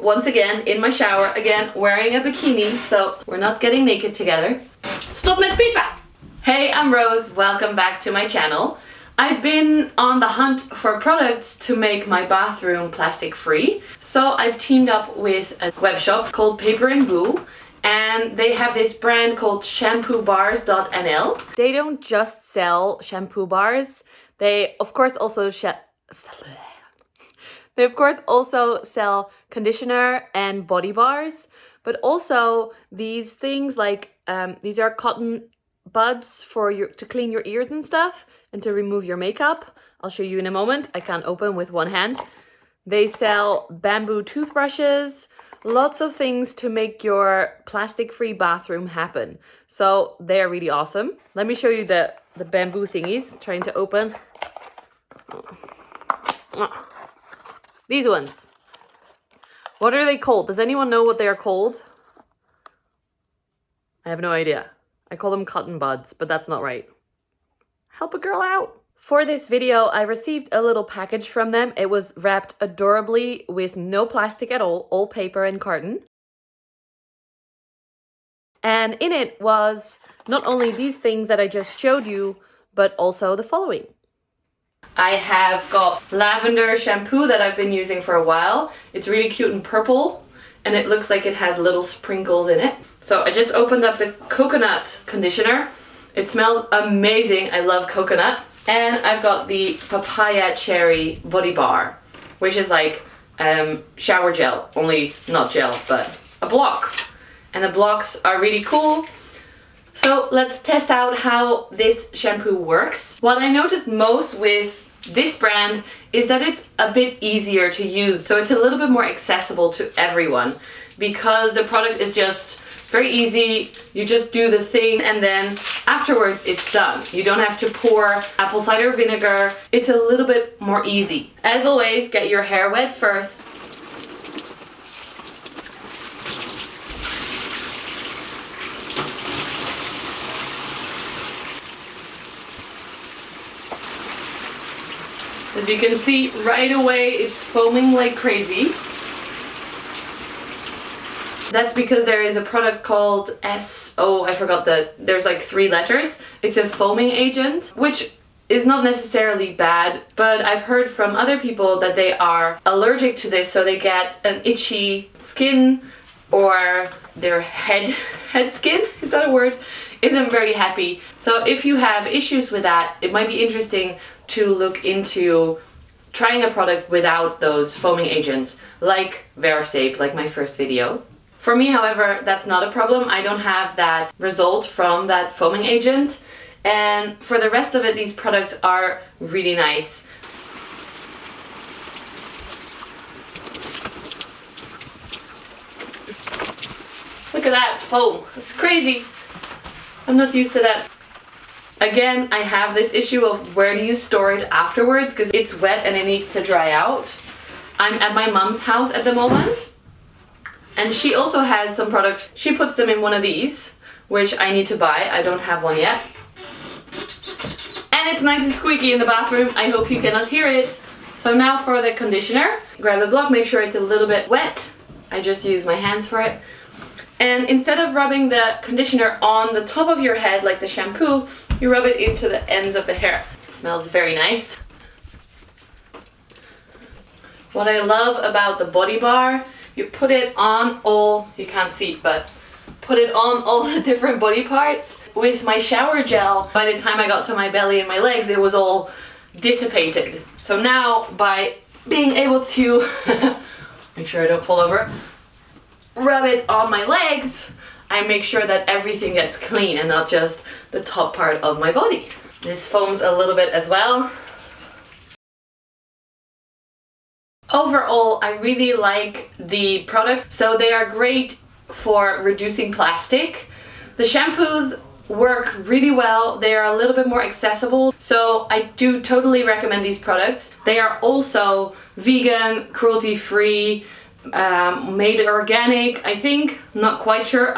once again in my shower, again wearing a bikini, so we're not getting naked together. Stop met pipa! Hey, I'm Rose, welcome back to my channel. I've been on the hunt for products to make my bathroom plastic free, so I've teamed up with a web shop called Paper and Boo, and they have this brand called shampoobars.nl. They don't just sell shampoo bars, they of course also sell conditioner and body bars, but also these things like these are cotton buds for to clean your ears and stuff and to remove your makeup. I'll show you in a moment. I can't open with one hand. They sell bamboo toothbrushes, lots of things to make your plastic-free bathroom happen. So they're really awesome. Let me show you the bamboo thingies. Trying to open. These ones. What are they called? Does anyone know what they are called? I have no idea. I call them cotton buds, but that's not right. Help a girl out. For this video, I received a little package from them. It was wrapped adorably with no plastic at all paper and carton. And in it was not only these things that I just showed you, but also the following. I have got lavender shampoo that I've been using for a while. It's really cute and purple, and it looks like it has little sprinkles in it. So I just opened up the coconut conditioner. It smells amazing. I love coconut. And I've got the papaya cherry body bar, which is like shower gel, only not gel, but a block. And the blocks are really cool. So let's test out how this shampoo works. What I noticed most with this brand is that it's a bit easier to use. So it's a little bit more accessible to everyone because the product is just very easy. You just do the thing and then afterwards it's done. You don't have to pour apple cider vinegar. It's a little bit more easy. As always, get your hair wet first. As you can see, right away it's foaming like crazy. That's because there is a product called I forgot there's like 3 letters. It's a foaming agent, which is not necessarily bad, but I've heard from other people that they are allergic to this, so they get an itchy skin, or their head skin, is that a word? Isn't very happy. So if you have issues with that, it might be interesting to look into trying a product without those foaming agents, like Versape, like my first video. For me, however, that's not a problem. I don't have that result from that foaming agent. And for the rest of it, these products are really nice. Look at that foam. It's crazy. I'm not used to that. Again, I have this issue of where do you store it afterwards because it's wet and it needs to dry out. I'm at my mom's house at the moment. And she also has some products. She puts them in one of these, which I need to buy. I don't have one yet. And it's nice and squeaky in the bathroom. I hope you cannot hear it. So now for the conditioner. Grab the block, make sure it's a little bit wet. I just use my hands for it. And instead of rubbing the conditioner on the top of your head like the shampoo, you rub it into the ends of the hair. It smells very nice. What I love about the body bar, you put it on all, you can't see, but put it on all the different body parts. With my shower gel, by the time I got to my belly and my legs, it was all dissipated. So now, by being able to, make sure I don't fall over, rub it on my legs, I make sure that everything gets clean and not just the top part of my body. This foams a little bit as well. Overall, I really like the products. So they are great for reducing plastic. The shampoos work really well. They are a little bit more accessible. So I do totally recommend these products. They are also vegan, cruelty-free, made organic, I think. Not quite sure.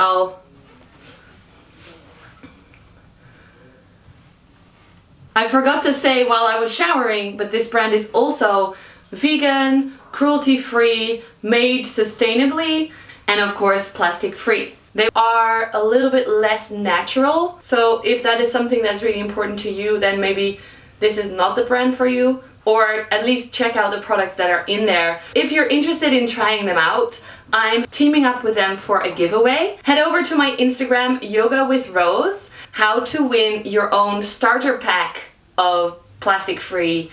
I forgot to say while I was showering, but this brand is also vegan, cruelty-free, made sustainably, and of course plastic-free. They are a little bit less natural, so if that is something that's really important to you, then maybe this is not the brand for you, or at least check out the products that are in there. If you're interested in trying them out, I'm teaming up with them for a giveaway. Head over to my Instagram, Yoga with Roos, how to win your own starter pack of plastic-free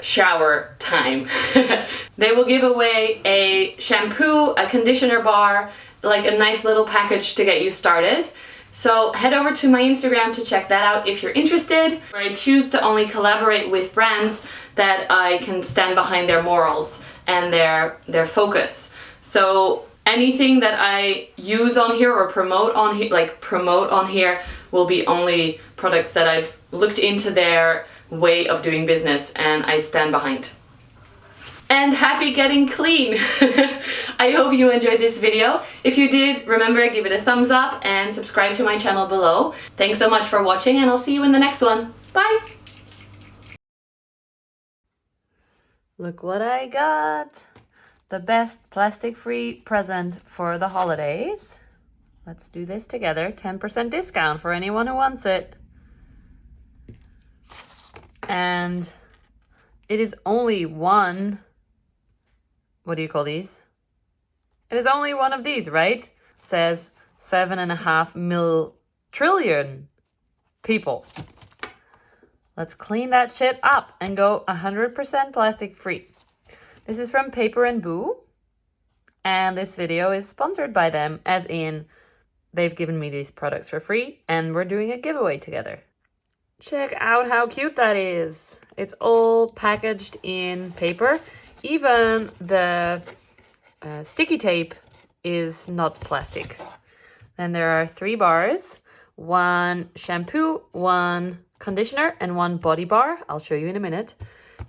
shower time. They will give away a shampoo, a conditioner bar, like a nice little package to get you started. So head over to my Instagram to check that out if you're interested. I choose to only collaborate with brands that I can stand behind their morals and their focus. So anything that I use on here or promote on here, will be only products that I've looked into their way of doing business and I stand behind. And happy getting clean! I hope you enjoyed this video. If you did, remember, give it a thumbs up and subscribe to my channel below. Thanks so much for watching and I'll see you in the next one. Bye! Look what I got! The best plastic-free present for the holidays. Let's do this together. 10% discount for anyone who wants it. And it is only one... What do you call these? It is only one of these, right? Says 7.5 trillion people. Let's clean that shit up and go 100% plastic free. This is from Paper and Boo. And this video is sponsored by them, as in they've given me these products for free and we're doing a giveaway together. Check out how cute that is. It's all packaged in paper. Even the sticky tape is not plastic. Then there are 3 bars, 1 shampoo, 1 conditioner, and 1 body bar. I'll show you in a minute.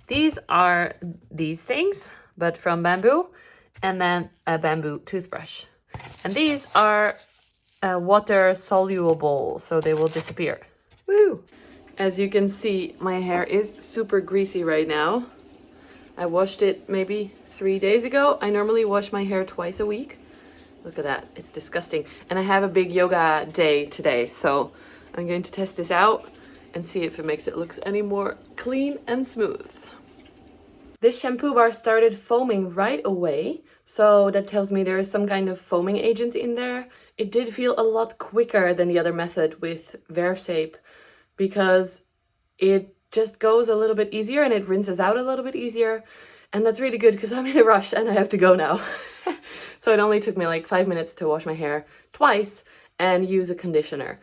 These are these things, but from bamboo, and then a bamboo toothbrush. And these are water soluble, so they will disappear. Woo! As you can see, my hair is super greasy right now. I washed it maybe 3 days ago. I normally wash my hair twice a week. Look at that, it's disgusting. And I have a big yoga day today, so I'm going to test this out and see if it makes it look any more clean and smooth. This shampoo bar started foaming right away, so that tells me there is some kind of foaming agent in there. It did feel a lot quicker than the other method with Versape because it just goes a little bit easier and it rinses out a little bit easier. And that's really good because I'm in a rush and I have to go now. So it only took me like 5 minutes to wash my hair twice and use a conditioner.